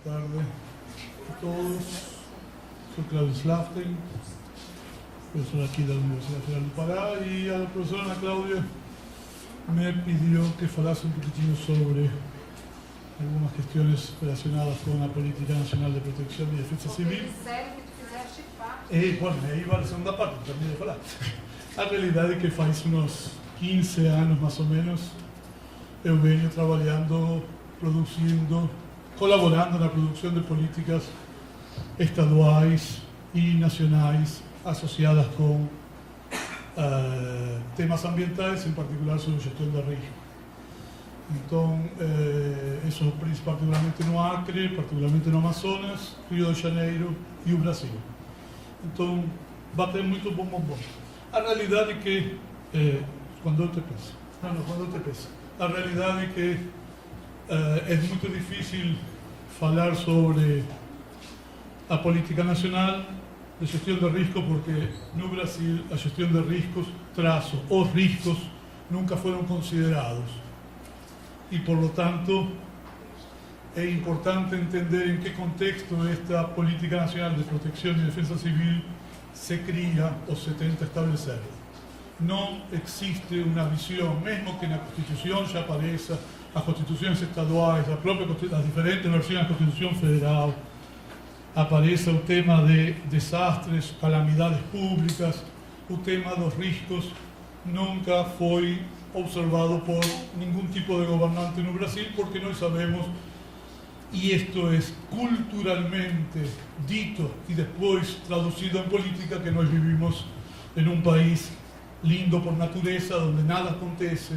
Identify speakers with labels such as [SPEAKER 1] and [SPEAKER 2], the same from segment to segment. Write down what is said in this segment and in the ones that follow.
[SPEAKER 1] tarde a todos. Soy Claudio Slaften, profesor aquí de la Universidad Federal del Pará, y a la profesora Ana Claudia me pidió que falase un poquitinho sobre algunas cuestiones relacionadas con la Política Nacional de Protección y Defensa Civil. Bueno, aí vai a segunda parte, também de falar. A realidade é que faz uns 15 anos, mais ou menos, eu venho trabalhando, produzindo, colaborando na produção de políticas estaduais e nacionais associadas com temas ambientais, em particular sobre gestão de risco. Então, isso particularmente no Acre, particularmente no Amazonas, Rio de Janeiro e o Brasil. Então, bater muito bom. A realidade é que, quando eu te peço, a realidade é que é muito difícil falar sobre a política nacional de gestão de risco, porque no Brasil a gestão de riscos, os riscos nunca foram considerados. E, por lo tanto, é importante entender em que contexto esta Política Nacional de Protección y Defensa Civil se cría o se tenta establecer. Não existe uma visão, mesmo que na Constituição já apareça, as constituições estaduais, as diferentes versões da Constituição Federal, apareça o tema de desastres, calamidades públicas, o tema dos riscos nunca foi observado por ningún tipo de gobernante no Brasil, porque nós sabemos, y esto es culturalmente dito y después traducido en política, que nós vivimos en un país lindo por natureza, donde nada acontece,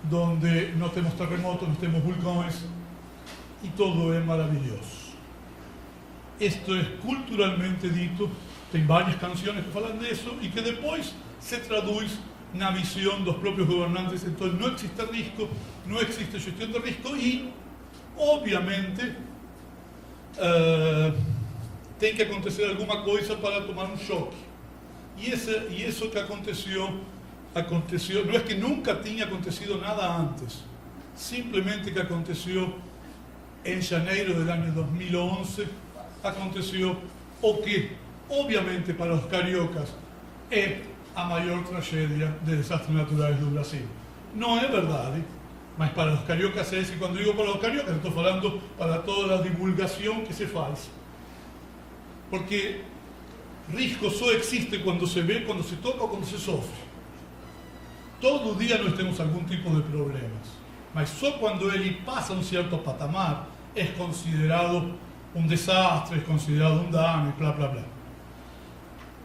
[SPEAKER 1] donde no tenemos terremotos, no tenemos vulcanes, y todo es maravilloso. Esto es culturalmente dito, tem varias canciones que falan de eso, y que después se traduce na visión dos propios gobernantes. Entonces no existe risco, no existe gestión de risco, y obviamente tem que acontecer alguma coisa para tomar um choque. E isso que aconteceu, não é que nunca tinha acontecido nada antes, simplesmente que aconteceu em janeiro do ano 2011, aconteceu o que, obviamente, para os cariocas é a maior tragédia de desastres naturais do Brasil. Não é verdade, mas para os cariocas é isso. E quando digo para os cariocas, estou falando para toda a divulgação que se faz. Porque risco só existe quando se vê, quando se toca ou quando se sofre. Todo dia nós temos algum tipo de problemas, mas só quando ele passa um certo patamar é considerado um desastre, é considerado um dano, blá blá blá.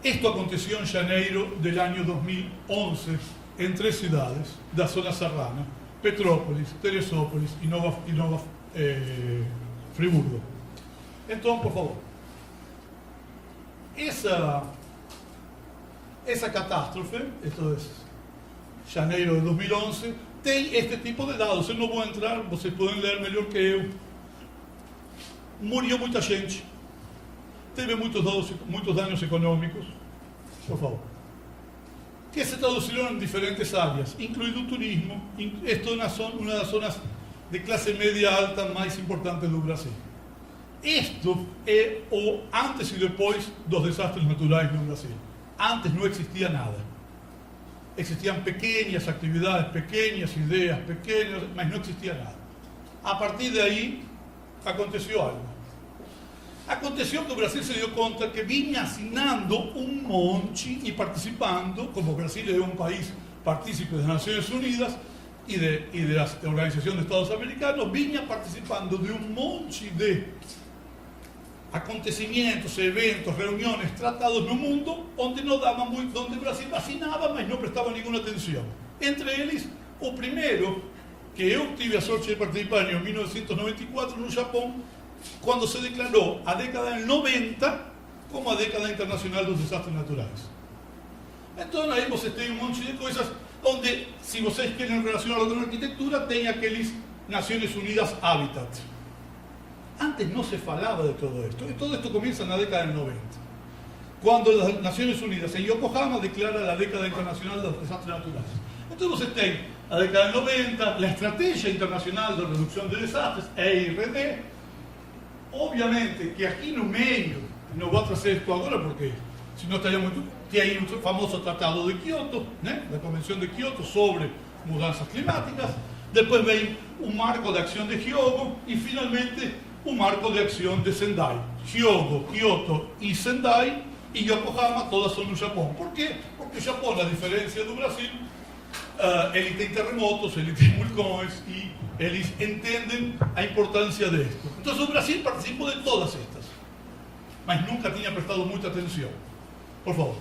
[SPEAKER 1] Esto aconteció en janeiro del año 2011 en 3 ciudades da zona serrana: Petrópolis, Teresópolis y Nova Friburgo. Entonces, por favor, esa catástrofe, esto es janeiro de 2011, tem este tipo de dados. Eu não vou entrar, vocês podem ler melhor que eu. Murió muita gente, teve muitos danos económicos, por favor, que se traduciram em diferentes áreas, incluído o turismo. Esto es una de las zonas de clase media alta más importantes do Brasil. Esto é o antes e depois dos desastres naturais no Brasil. Antes não existia nada. Existían pequeñas actividades, pequeñas ideas, pequeñas, mas não existia nada. A partir de aí, aconteceu algo. Aconteceu que o Brasil se deu conta que vinha assinando um monte e participando, como o Brasil é um país partícipe das Nações Unidas e da Organização de Estados Americanos, vinha participando de um monte de acontecimentos, eventos, reuniões, tratados no mundo, onde não dava muito, onde o Brasil assinava, mas não prestava nenhuma atenção. Entre eles, o primeiro, que eu tive a sorte de participar em 1994 no Japão, quando se declarou a década del 90 como a década internacional dos desastres naturais. Então aí você tem um monte de coisas onde, se vocês querem relacionar com a arquitetura, tem aqueles Nações Unidas Habitat. Antes não se falava de todo esto, e todo esto comienza na década del 90, quando as Nações Unidas em Yokohama declara a década internacional dos desastres naturais. Então você tem a década del 90, a Estratégia Internacional de Redução de Desastres, EIRD, Obviamente que aqui no meio, não vou trazer isto agora porque senão estaria muito... Tem aí o famoso Tratado de Kyoto, né? Da Convenção de Kyoto sobre mudanças climáticas. Depois vem o Marco de Acção de Hyogo e finalmente o Marco de Acção de Sendai. Hyogo, Kyoto e Sendai e Yokohama todas são no Japão. Por quê? Porque o Japão, a diferença do Brasil, ele tem terremotos, ele tem vulcões e eles entendem a importância disto. Então o Brasil participou de todas estas, mas nunca tinha prestado muita atenção. Por favor.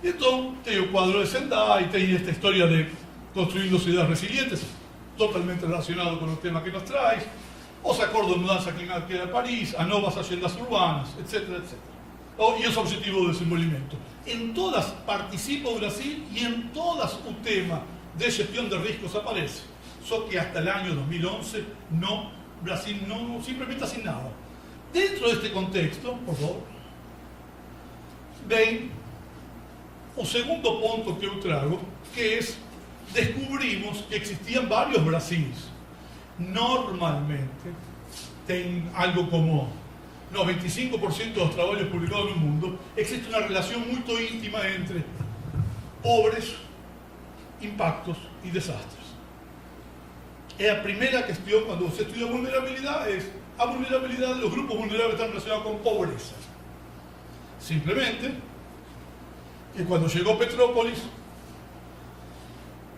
[SPEAKER 1] Então, tem o quadro de Sendai, tem esta história de construindo cidades resilientes, totalmente relacionado com o tema que nos traz, os acordos de mudança climática de Paris, as novas agendas urbanas, etc., etc. E os objetivos de desenvolvimento. Em todas participa o Brasil e em todas o tema de gestão de riscos aparece. Só que hasta el año 2011 no, Brasil no simplemente asignaba. Dentro de este contexto, por favor, vem o segundo ponto que eu trago, que es, descubrimos que existían varios Brasiles. Normalmente, tem algo como 95% de los trabajos publicados en el mundo, existe una relación muy íntima entre pobres, impactos y desastres. La primera cuestión cuando se estudia vulnerabilidad es la vulnerabilidad de los grupos vulnerables están relacionados con pobreza. Simplemente que cuando llegó Petrópolis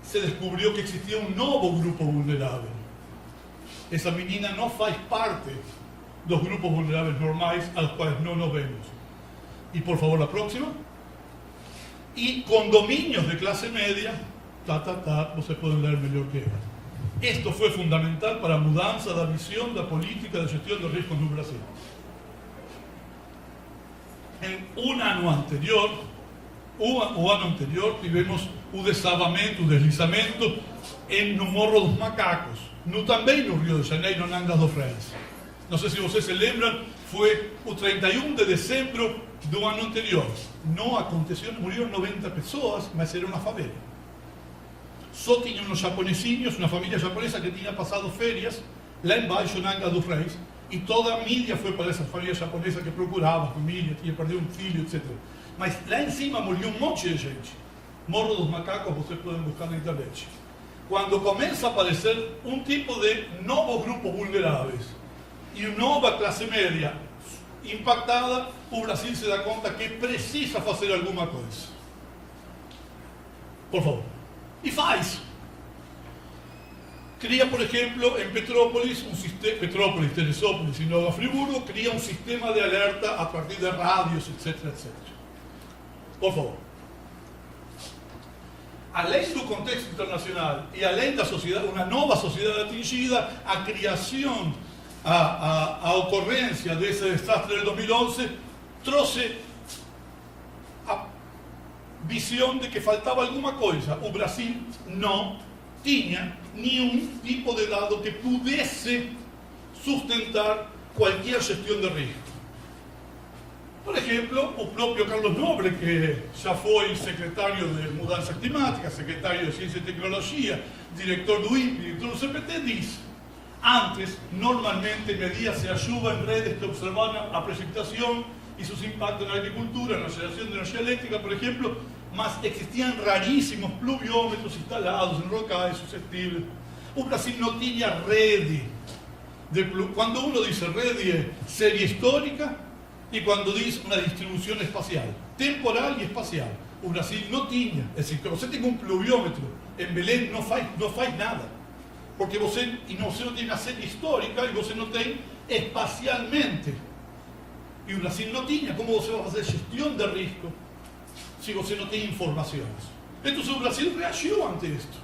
[SPEAKER 1] se descubrió que existía un nuevo grupo vulnerable. Esa menina no faz parte de los grupos vulnerables normales a los cuales no nos vemos. Y por favor la próxima. Y condominios de clase media, vocês pueden leer mejor que ella. Esto fue fundamental para la mudanza de la visión de la política de gestión de riesgos en Brasil. En un año anterior, tivemos o desabamento, o deslizamento no Morro dos Macacos, também no Rio de Janeiro, na Angra dos Reis. Não sei se vocês se lembram, foi o 31 de dezembro do ano anterior. Não aconteceu, morreram 90 pessoas, mas era uma favela. Só tinha uns japonesinhos, uma família japonesa que tinha passado férias lá embaixo na Angra dos Reis, e toda a mídia foi para essa família japonesa que procurava a família, tinha perdido um filho, etc. Mas lá em cima morreu um monte de gente. Morro dos Macacos, vocês podem buscar na internet. Quando começa a aparecer um tipo de novos grupos vulneráveis e uma nova classe média impactada, o Brasil se dá conta que precisa fazer alguma coisa. Por favor. E faz. Cria, por exemplo, em Petrópolis, Petrópolis, Teresópolis e Nova Friburgo, cria um sistema de alerta a partir de rádios, etc., etc. Por favor. Além do contexto internacional e além da sociedade, uma nova sociedade atingida, a criação, a ocorrência desse desastre de 2011 trouxe a visão de que faltava alguma coisa. O Brasil não tinha nenhum tipo de dado que pudesse sustentar qualquer gestão de risco. Por exemplo, o próprio Carlos Nobre, que já foi secretário de Mudanças Climáticas, secretário de Ciência e Tecnologia, diretor do INPE, diretor do CPT, diz: antes, normalmente, medía-se a chuva em redes que observavam a precipitação e seus impactos na agricultura, na geração de energia elétrica, por exemplo, mas existiam raríssimos pluviômetros instalados em locais suscetíveis. O Brasil não tinha rede. Quando uno diz rede, é série histórica, e quando diz uma distribuição espacial, temporal e espacial. O Brasil não tinha. É decir, que você tem um pluviômetro em Belém, não faz nada. Porque você não tem uma série histórica e você não tem espacialmente. E o Brasil não tinha. Como você vai fazer gestão de risco se você não tem informações? Então o Brasil reagiu ante isto.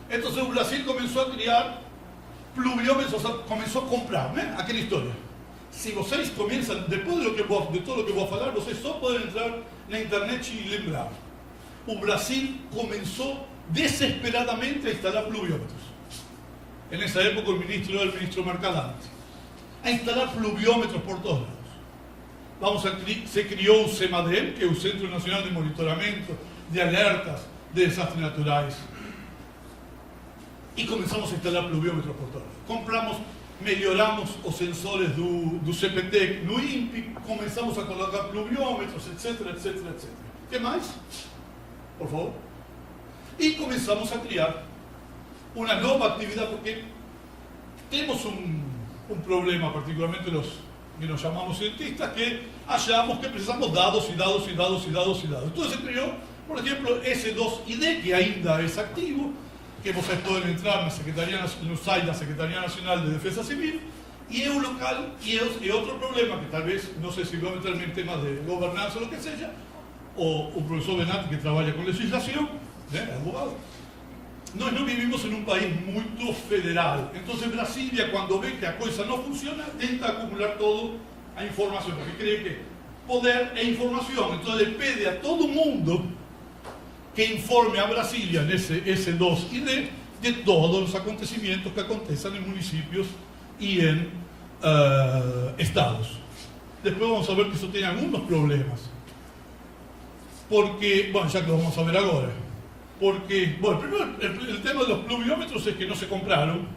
[SPEAKER 1] Então o Brasil começou a criar pluviômetros, começou a comprar, né? Aquela história. Se vocês começam, depois de todo o que vou falar, vocês só podem entrar na internet e lembrar. O Brasil começou desesperadamente a instalar pluviômetros. Nessa época o ministro era o ministro Mercadante. A instalar pluviômetros por todos lados. Se criou o CEMADEM, que é o Centro Nacional de Monitoramento de Alertas de Desastres Naturais. E começamos a instalar pluviômetros por todos lados. Compramos melhoramos os sensores do CPTEC no INPE, começamos a colocar pluviômetros, etc, etc, etc. O que mais? Por favor. E começamos a criar uma nova atividade, porque temos um problema, particularmente los que nos chamamos cientistas, que achamos que precisamos dados e dados e dados e dados e dados. Então se criou, por exemplo, S2ID, que ainda é activo, que vocês podem entrar no site da Secretaria Nacional de Defesa Civil, e é um local, e é outro problema, que talvez, não sei se vou meter em temas de governança ou o que seja, o professor Benatti, que trabalha com legislação, né, advogado. Nós não vivimos em um país muito federal. Então, Brasília, quando vê que a coisa não funciona, tenta acumular toda a informação, porque crê que poder é informação. Então, ele pede a todo mundo que informe a Brasília, nesse S2ID, de todos os acontecimentos que acontecem em municípios e em estados. Depois vamos ver que isso tem alguns problemas. Porque, bom, já que lo vamos a ver agora. Porque, bueno, primero el tema de los pluviómetros es que no se compraron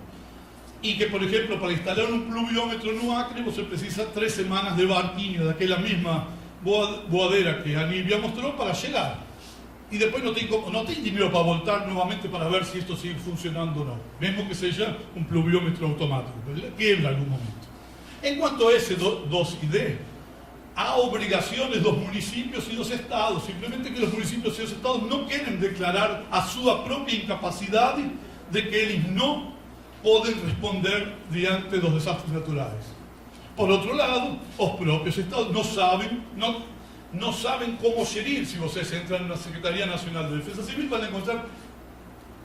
[SPEAKER 1] y que, por ejemplo, para instalar un pluviómetro no Acre, você precisa 3 semanas de barquinho, daquela misma boadera que a Nívia mostró, para llegar. Y después no tem dinero para voltar nuevamente para ver si esto sigue funcionando o no. Mesmo que sea un pluviómetro automático, quiebra en algún momento. En cuanto a ese 2ID, há obrigações dos municípios e dos estados, simplesmente que os municípios e os estados não querem declarar a sua própria incapacidade de que eles não podem responder diante dos desastres naturais. Por outro lado, os próprios estados não sabem como gerir. Se vocês entram na Secretaria Nacional de Defesa Civil, vão encontrar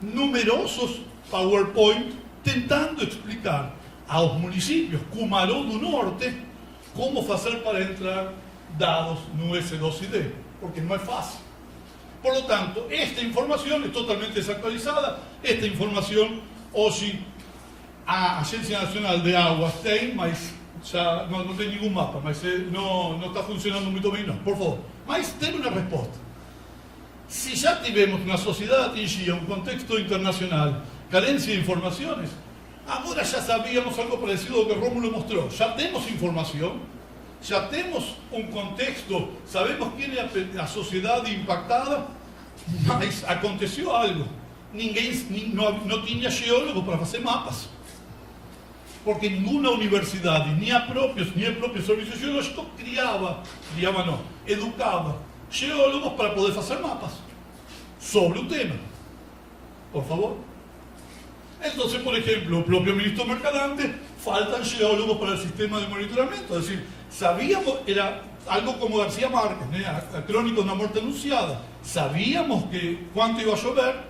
[SPEAKER 1] numerosos PowerPoint tentando explicar aos municípios, Cumarão do Norte, como fazer para entrar dados no S2ID, porque não é fácil. Por lo tanto, esta informação é totalmente desactualizada. Esta informação, hoje, a Agência Nacional de Águas tem, mas já não tem nenhum mapa, mas não está funcionando muito bem, não. Por favor. Mas tem uma resposta. Se já tivemos na sociedade atingida um contexto internacional, carência de informações, agora já sabíamos algo parecido ao que Rómulo mostrou. Já temos informação, já temos um contexto, sabemos quem é a sociedade impactada, mas aconteceu algo. Não tinha geólogo para fazer mapas. Porque nenhuma universidade, nem o próprio Serviço Geológico educava geólogos para poder fazer mapas sobre o tema. Por favor. Então, por exemplo, o próprio ministro Mercadante, faltan geólogos para o sistema de monitoramento. Es decir, sabíamos, era algo como García Márquez, ¿no? A Crónica de una muerte anunciada. Sabíamos que cuánto iba a llover,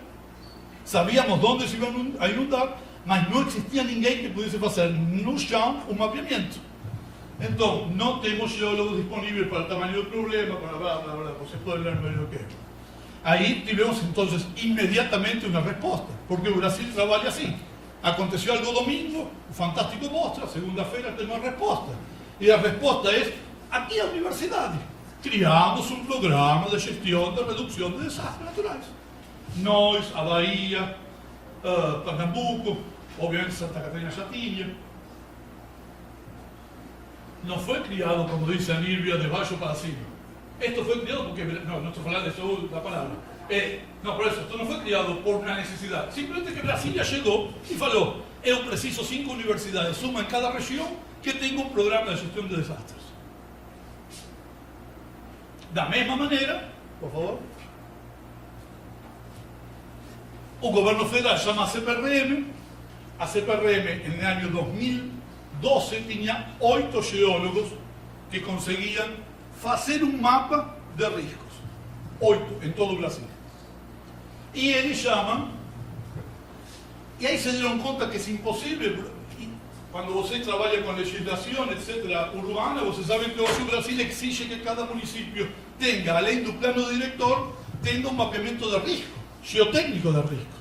[SPEAKER 1] sabíamos dónde se iba a inundar, mas não existia ninguém que pudesse fazer no chão um mapeamento. Então, não temos geólogos disponíveis para o tamanho do problema, para blá, blá, blá. Você pode ler melhor o que é. Aí tivemos, entonces, inmediatamente uma resposta, porque o Brasil trabalha assim. Aconteceu algo domingo, o Fantástico mostra, segunda-feira tem uma resposta. E a resposta é, aqui a universidade. Criamos um programa de gestão de redução de desastres naturais. Nós, a Bahia, Pernambuco, obviamente Santa Catarina já tinha. Não foi criado, como diz a Nívia, de baixo para cima. Esto fue criado porque, no estoy hablando de eso, la palabra. No, por eso, esto no fue criado por una necesidad. Simplemente que Brasilia llegó y falou, eu preciso 5 universidades, suma en cada región, que tenga un programa de gestión de desastres. Da mesma maneira, por favor, o governo federal chama a CPRM. A CPRM, en el año 2012, tenía 8 geólogos que conseguían fazer um mapa de riscos. 8 em todo o Brasil. E eles chamam, e aí se deram conta que é impossível. Quando você trabalha com legislação, etc., urbana, vocês sabem que hoje o Brasil exige que cada município tenha, além do plano diretor, tenha um mapeamento de risco, geotécnico de risco.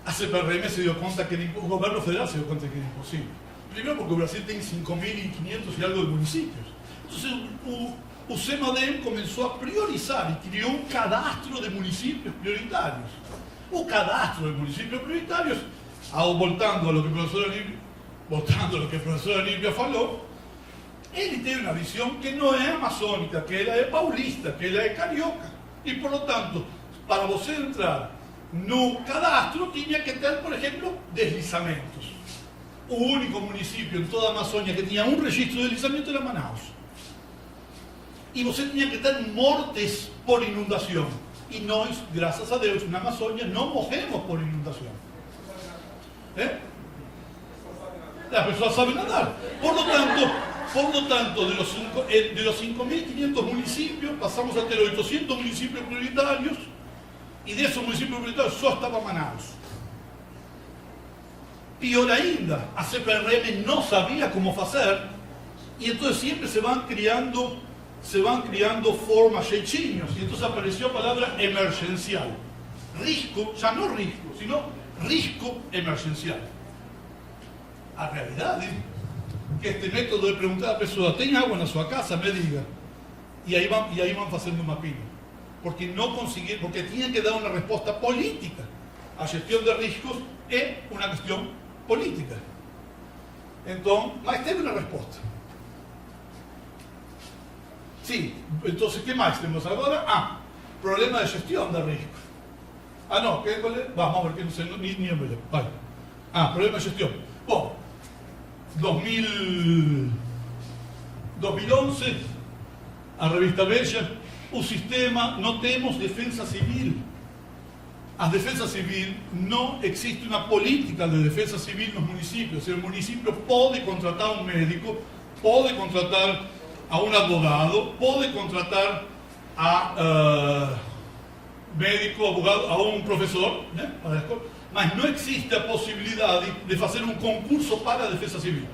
[SPEAKER 1] A CPRM se deu conta que o governo federal se deu conta que era impossível. Primero porque o Brasil tem 5.500 e algo de municípios. Então, o CEMADEM começou a priorizar e criou um cadastro de municípios prioritários. O cadastro de municípios prioritários voltando a lo que el profesor Olimpia falou, ele tem uma visão que não é amazônica, que ela é paulista, que ela é carioca. E, por lo tanto, para você entrar no cadastro, tinha que ter, por exemplo, deslizamentos. O único município em toda a Amazônia que tinha um registro de deslizamento era Manaus. E você tinha que ter mortes por inundação. E nós, graças a Deus, na Amazônia não morremos por inundação. La persona sabe nadar. Por lo tanto, de los 5.500 municipios, pasamos a tener 800 municipios prioritarios, y de esos municipios prioritarios solo estaba Manaus. Pior ainda, a CPRM no sabía cómo hacer, y entonces siempre se van criando formas, jeitinhos, y entonces apareció la palabra emergencial. Risco, ya no risco, sino risco emergencial. A realidade é que este método de preguntar a pessoa: tem água na sua casa? Me diga. E aí vão fazendo uma mapinha. Porque não conseguiram, porque tinham que dar uma resposta política. A gestão de riscos é uma questão política. Então, mas teve uma resposta. Sim, então, o que mais temos agora? Problema de gestão de riscos. Não, vamos a ver que não sei, nem me lembro. Vai. Problema de gestão. Bom, 2011, a revista Veja, o sistema, não temos defesa civil. A defesa civil, não existe uma política de defesa civil nos municípios. O município pode contratar um médico, pode contratar a um advogado, pode contratar a médico, abogado, a um professor, né? Mas não existe a possibilidade de fazer um concurso para a defesa civil.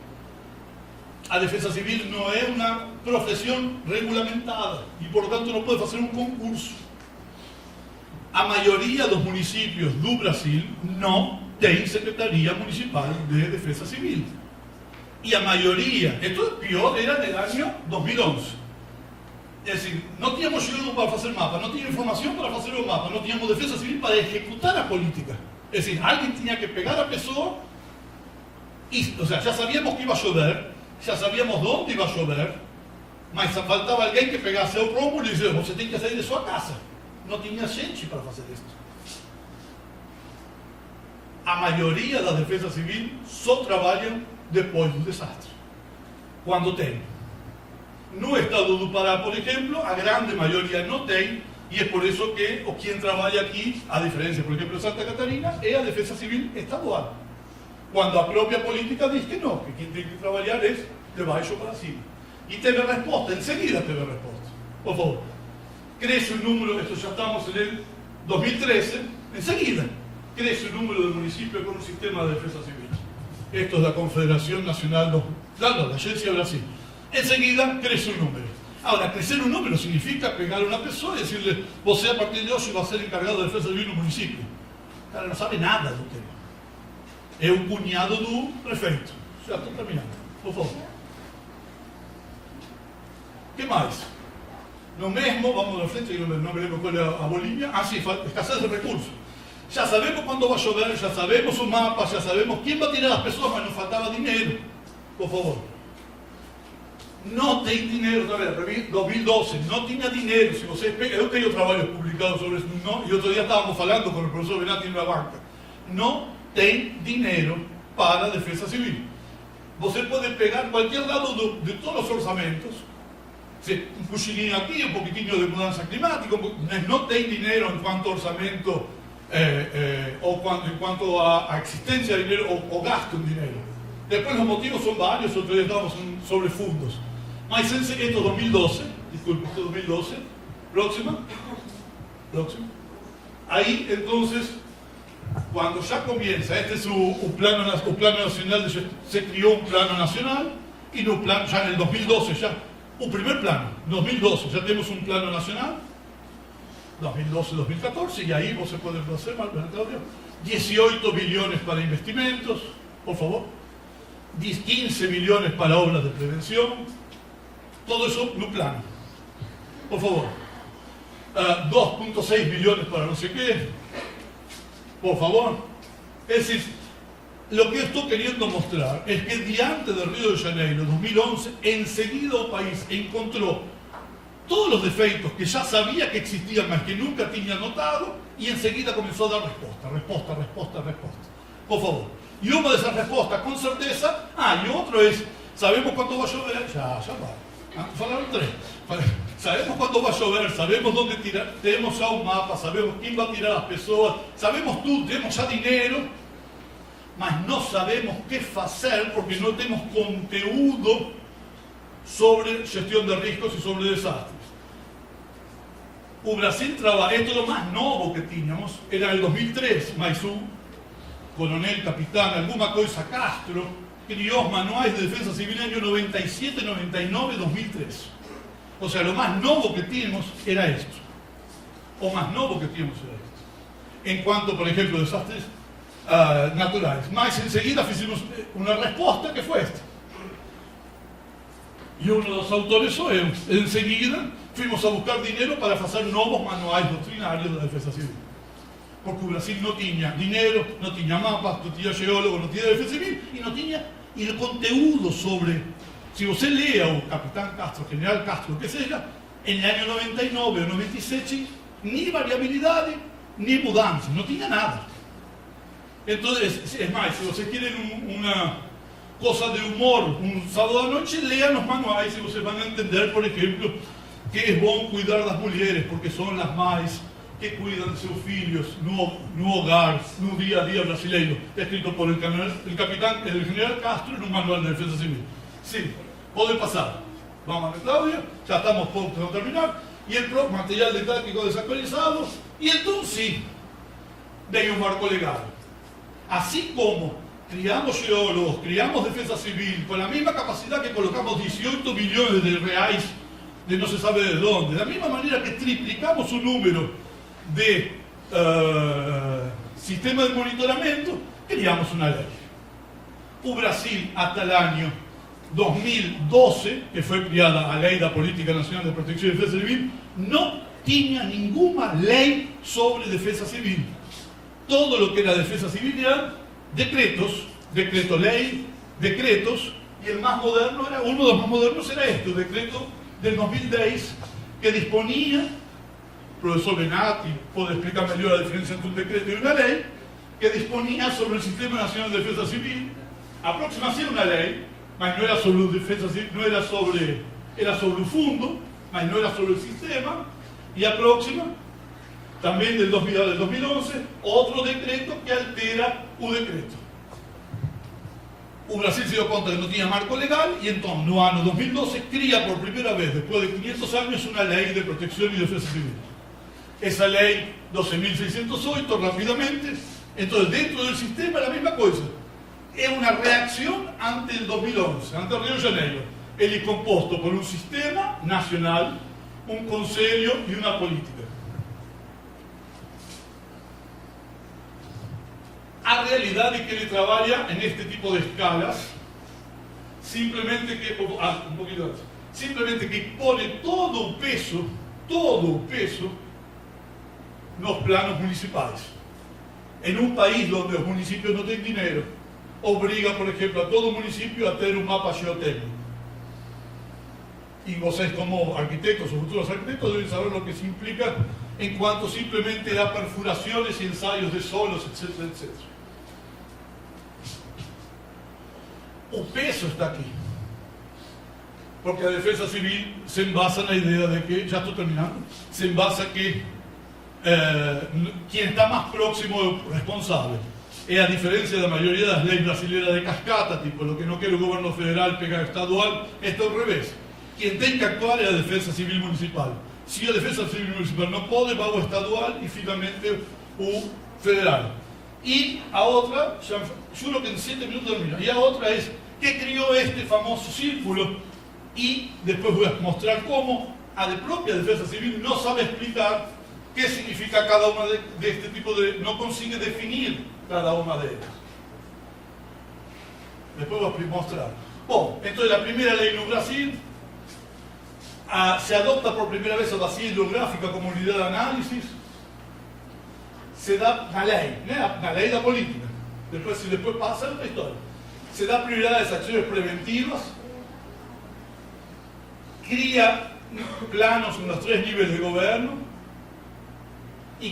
[SPEAKER 1] A defesa civil não é uma profissão regulamentada e, portanto, não pode fazer um concurso. A maioria dos municípios do Brasil não tem Secretaria Municipal de Defesa Civil. E a maioria, esto pior, era no ano 2011. Es decir, no teníamos ayuda para hacer mapa, no teníamos información para hacer los mapas, no teníamos defensa civil para ejecutar la política. Es decir, alguien tenía que pegar a pessoa y, o sea, ya sabíamos que iba a llover, ya sabíamos dónde iba a llover, mas faltaba alguien que pegase ao rombo y le dice: você tem que sair de sua casa. No tenía gente para hacer esto. A maioria da defesa civil só trabalham depois do desastre. Quando tem. No estado do Pará, por exemplo, a grande maioria não tem, e é por isso que quem trabalha aqui, a diferença, por exemplo, em Santa Catarina, é a defesa civil estadual. Quando a própria política diz que não, que quem tem que trabalhar é de baixo para cima. E teve resposta, enseguida teve resposta. Por favor, cresce o número, esto já estamos em 2013, enseguida, cresce o número de municípios com um sistema de defesa civil. Esto es da Confederação Nacional, da Agência Brasil. Enseguida crece un número. Ahora, crecer un número significa pegar a una persona y decirle: você a partir de hoy va a ser encargado de defesa civil no municipio. O cara no sabe nada do tema. É un cuñado do prefeito. Já estou terminando, por favor. O que mais? No mesmo, vamos na frente, eu não me lembro qual é a bolinha. Sim, escassez de recursos. Já sabemos quando vai chover, já sabemos o mapa, já sabemos quem vai tirar as pessoas, mas nos faltava dinheiro. Por favor. Não tem dinheiro, tá vendo? 2012, não tinha dinheiro. Se vocês pegam, eu tenho trabalhos publicados sobre isso, não, e outro dia estávamos falando com o professor Benatti na banca. Não tem dinheiro para a defesa civil. Você pode pegar qualquer lado de todos os orçamentos, um puxinho aqui, um pouquinho de mudança climática, mas não tem dinheiro em quanto a orçamento, ou em quanto a existência de dinheiro, ou gasto em dinheiro. Depois os motivos são vários, outro dia estávamos sobre fundos. Mas esto es 2012, disculpe, esto es 2012, próxima. Ahí entonces, cuando ya comienza, este es el plano nacional, se crió un plano nacional, y no plan, ya en el 2012, ya, un primer plano, 2012, ya tenemos un plano nacional, 2012-2014, y ahí vos se puede hacer, Claudio, 18 billones para investimentos, por favor, 15 billones para obras de prevención, todo eso no plano. Por favor. 2.6 billones para no sé qué. Por favor. Es decir, lo que estoy queriendo mostrar es que diante de Río de Janeiro 2011, enseguida el país encontró todos los defeitos que ya sabía que existían, mas que nunca tenía notado, y enseguida comenzó a dar respuesta. Por favor. Y una de esas respuestas, con certeza, y otro es, sabemos cuándo va a llover, ya va. Falaron tres. Sabemos cuándo va a llover, sabemos dónde tirar, tenemos ya un mapa, sabemos quién va a tirar las pessoas, sabemos tú, tenemos ya dinero, mas no sabemos qué hacer porque no tenemos conteúdo sobre gestión de riesgos y sobre desastres. O Brasil trabaja, esto es lo más nuevo que teníamos, era el 2003, Maisú, coronel, capitán, alguna cosa, Castro, crió manuales de defensa civil en el año 97, 99, 2003. O sea, lo más nuevo que teníamos era esto. En cuanto, por ejemplo, a desastres naturales. Mas enseguida hicimos una respuesta que fue esta. Y uno de los autores soy eu. Enseguida fuimos a buscar dinero para hacer nuevos manuales doctrinarios de la defensa civil. Porque Brasil no tenía dinero, no tenía mapas, no tenía geólogos, no tenía defensa civil y no tenía el conteúdo sobre. Si usted lee al capitán Castro, general Castro, que sea, en el año 99 o 97, ni variabilidad ni mudanza, no tenía nada. Entonces, es más, si ustedes quieren una cosa de humor un sábado de noche, lean los manuales y ustedes van a entender, por ejemplo, que es bueno cuidar a las mujeres porque son las más que cuidan de sus hijos no hogar, no día a día brasileño. Está escrito por el general Castro en un manual de defensa civil. Sí, puede pasar. Vamos a ver, Claudia, ya estamos pronto a terminar. Y el material didáctico desactualizado. Y entonces sí, de un marco legal. Así como criamos geólogos, criamos defensa civil, con la misma capacidad que colocamos 18 millones de reais de no se sabe de dónde, de la misma manera que triplicamos su número de sistema de monitoramiento, criamos una ley. O Brasil, hasta el año 2012, que fue criada la Ley de Política Nacional de Protección y Defensa Civil, no tenía ninguna ley sobre defensa civil. Todo lo que era defensa civil eran decretos, decreto-ley, decretos, y el más moderno era, uno de los más modernos era este, el decreto del 2010, que disponía, el profesor Benatti puede explicar mejor la diferencia entre un decreto y una ley, que disponía sobre el Sistema Nacional de Defensa Civil, aproximadamente una ley, mas no era sobre defensa civil, no era sobre el fondo, mas no era sobre el sistema, y aproxima, también del 2011, otro decreto que altera un decreto. O Brasil se dio cuenta que no tenía marco legal y entonces, no año 2012, cría por primera vez, después de 500 años, una ley de protección y defensa civil. Esa ley, 12.608, rápidamente, entonces dentro del sistema la misma cosa. Es una reacción ante el 2011, ante Río de Janeiro. Él es compuesto por un sistema nacional, un consejo y una política. A realidad es que él trabaja en este tipo de escalas, simplemente que, un poquito más, simplemente que pone todo el peso, en los planos municipales. En un país donde los municipios no tienen dinero, obliga, por ejemplo, a todo municipio a tener un mapa geotécnico. Y ustedes como arquitectos o futuros arquitectos deben saber lo que se implica en cuanto simplemente a perforaciones y ensayos de solos, etcétera, etcétera. El peso está aquí. Porque la defensa civil se envasa en la idea de que, ya estoy terminando, se envasa que quien está más próximo es responsable. A diferencia de la mayoría de las leyes brasileñas de cascata, tipo lo que no quiere el gobierno federal pegar estadual, esto al revés. Quien tiene que actuar es la defensa civil municipal. Si la defensa civil municipal no puede, va a estadual y finalmente o federal. Y a otra, juro que en 7 minutos termino, y a otra es que crió este famoso círculo y después voy a mostrar cómo a la propia defensa civil no sabe explicar qué significa cada una de este tipo de... no consigue definir cada una de ellas. Después voy a mostrar. Bueno, entonces la primera ley en Brasil se adopta por primera vez a la bacia hidrográfica como unidad de análisis. Se da la ley de la política. después pasa otra historia. Se da prioridad a las acciones preventivas, cría planos en los 3 niveles de gobierno y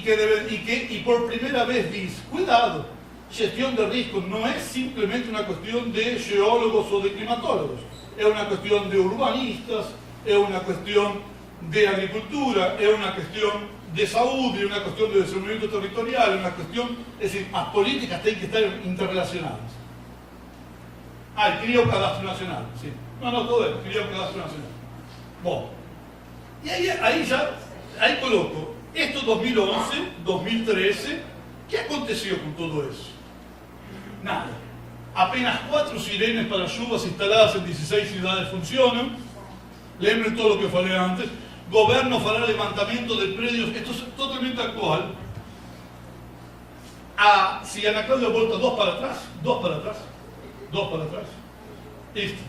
[SPEAKER 1] por primera vez dice, cuidado, gestión de riesgos no es simplemente una cuestión de geólogos o de climatólogos, es una cuestión de urbanistas, es una cuestión de agricultura, es una cuestión de salud, es una cuestión de desarrollo territorial, es una cuestión, es decir, las políticas tienen que estar interrelacionadas. El cría un cadastro nacional, sí. No, todo es, cría un cadastro nacional. Bueno, y ahí coloco, esto 2011, 2013, ¿qué aconteció con todo eso? Nada. Apenas 4 sirenes para lluvias instaladas en 16 ciudades funcionan. Lembren todo lo que falé antes. Gobierno fará levantamiento de predios. Esto es totalmente actual. Si Ana Claudia volta 2 para atrás. Listo.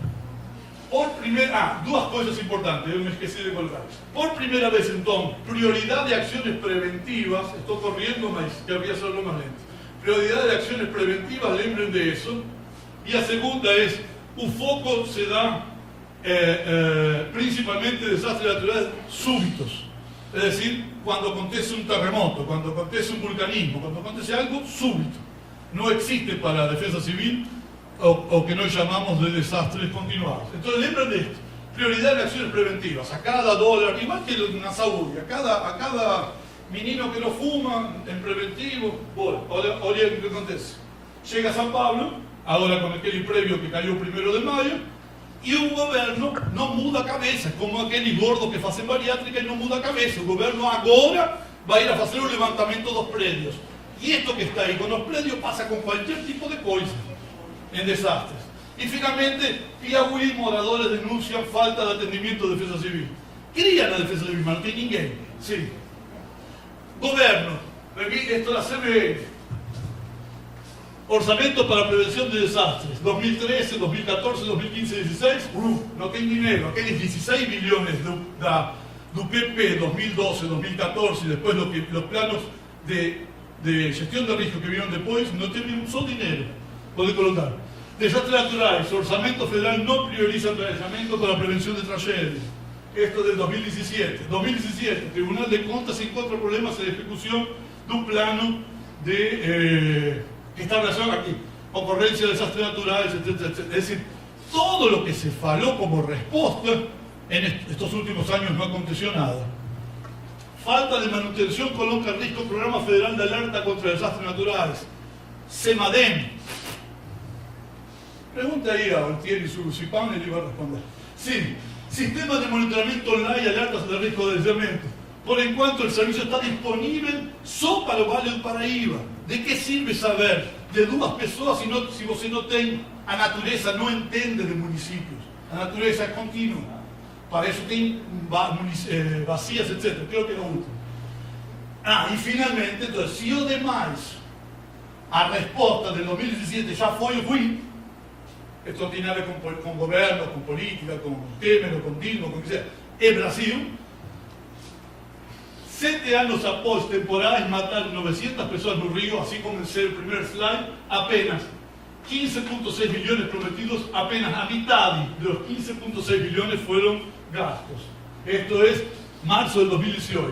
[SPEAKER 1] Duas coisas importantes, eu me esqueci de colocar. Por primeira vez, então, prioridade de acciones preventivas. Estou corriendo, mas queria hacerlo mais lento. Prioridade de acciones preventivas, lembren de eso. Y la segunda es, un foco se da principalmente desastres naturales súbitos. Es decir, cuando acontece un terremoto, cuando acontece un vulcanismo, cuando acontece algo súbito. No existe para la defensa civil o que nos llamamos de desastres continuados. Entonces, lembren de esto. Prioridad de acciones preventivas. A cada dólar, igual que en la salud, a cada menino que no fuma, en preventivo, olha o que acontece. Llega a San Pablo, ahora con aquel previo que cayó 1 de mayo, y un gobierno no muda a cabeza, como aquellos gordos que hacen bariátrica y no muda a cabeza. El gobierno ahora va a ir a hacer un levantamiento de los predios. Y esto que está ahí con los predios pasa con cualquier tipo de cosa en desastres. Y finalmente, Piauí, moradores denuncian falta de atendimiento de defensa civil. Querían la defensa civil, Martín Ninguém. Sí. Gobierno, esto es la CBN. Orçamento para prevención de desastres, 2013, 2014, 2015, 2016, no tem dinero. Aquellos 16 billones do PP 2012, 2014 y después los planos de gestión de riesgo que vieron después, no tienen un solo dinero. Puede colocar. Desastres naturales, orçamento federal no prioriza el planejamiento para prevención de tragedias. Esto es del 2017. 2017, Tribunal de Contas encuentra problemas en la ejecución de un plano que está relacionado aquí, ocurrencia de desastres naturales, etcétera, etcétera. Es decir, todo lo que se faló como respuesta en estos últimos años no aconteció nada. Falta de manutención coloca en riesgo Programa Federal de Alerta contra Desastres Naturales. CEMADEM. Pregunte ahí a Altieri su panel y va a responder. Sí, sistema de monitoramiento online y alertas de riesgo de deslizamiento. Por enquanto el servicio está disponible solo para el Vale do Paraíba. ¿De qué sirve saber de 2 pessoas si você no tem a natureza, no entende de municipios? La naturaleza es continua. Para eso tem vacías, etc. Creo que es lo último. Y finalmente, entonces, si o demais a resposta del 2017 ya fue o fui, esto tiene a ver con gobierno, con política, con Temer, con Dilma, con quien sea, es Brasil. 7 años após temporadas matar 900 personas en un río, así comencé el primer slide, apenas 15.6 billones prometidos, apenas a mitad de los 15.6 billones fueron gastos. Esto es marzo del 2018.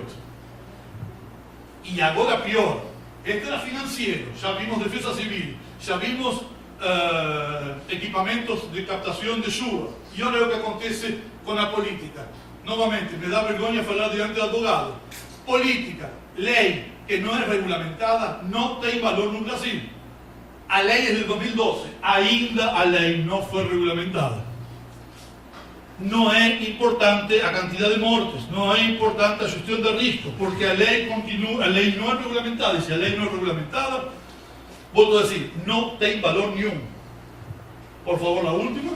[SPEAKER 1] Y ahora peor, este era financiero, ya vimos defensa civil, ya vimos equipamientos de captación de lluvia, y ahora lo que acontece con la política. Nuevamente, me da vergüenza hablar delante del abogado. Política, ley que no es regulamentada, no tiene valor en Brasil. A ley es del 2012, ainda a ley no fue regulamentada. No es importante la cantidad de muertes, no es importante la gestión de riesgos, porque la ley continúa, la ley no es regulamentada, y si la ley no es regulamentada, vuelvo a decir, no tiene valor ni uno. Por favor, la última.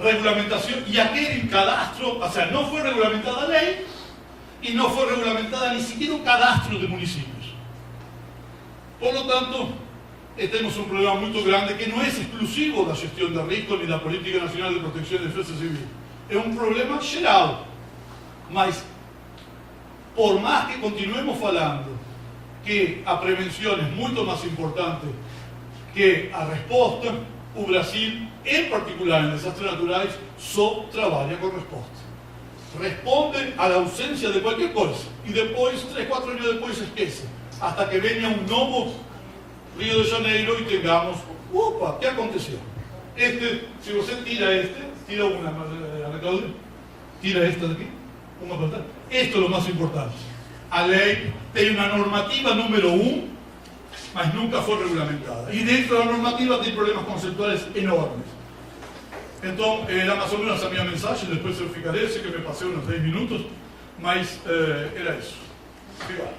[SPEAKER 1] Regulamentación, y aquel cadastro, o sea, no fue regulamentada la ley y no fue regulamentada ni siquiera un cadastro de municipios. Por lo tanto, tenemos un problema muy grande que no es exclusivo de la gestión de riesgo ni de la Política Nacional de Protección y Defensa Civil. Es un problema geral. Mas, por más que continuemos hablando que a prevenção é muito mais importante que a resposta. O Brasil, em particular em desastres naturais, só trabalha com resposta. Responde à ausência de qualquer coisa e depois, 3, 4 anos depois, esquece. Hasta que venha um novo Rio de Janeiro e tengamos, opa, o que aconteceu? Se você tira uma, tira esta daqui, uma pantalla. Esto é o mais importante. A lei tem uma normativa número 1, mas nunca foi regulamentada. E dentro da normativa tem problemas conceituais enormes. Então, era mais ou menos a minha mensagem, depois eu ficarei, sei que me passei uns 10 minutos, mas era isso. Obrigado.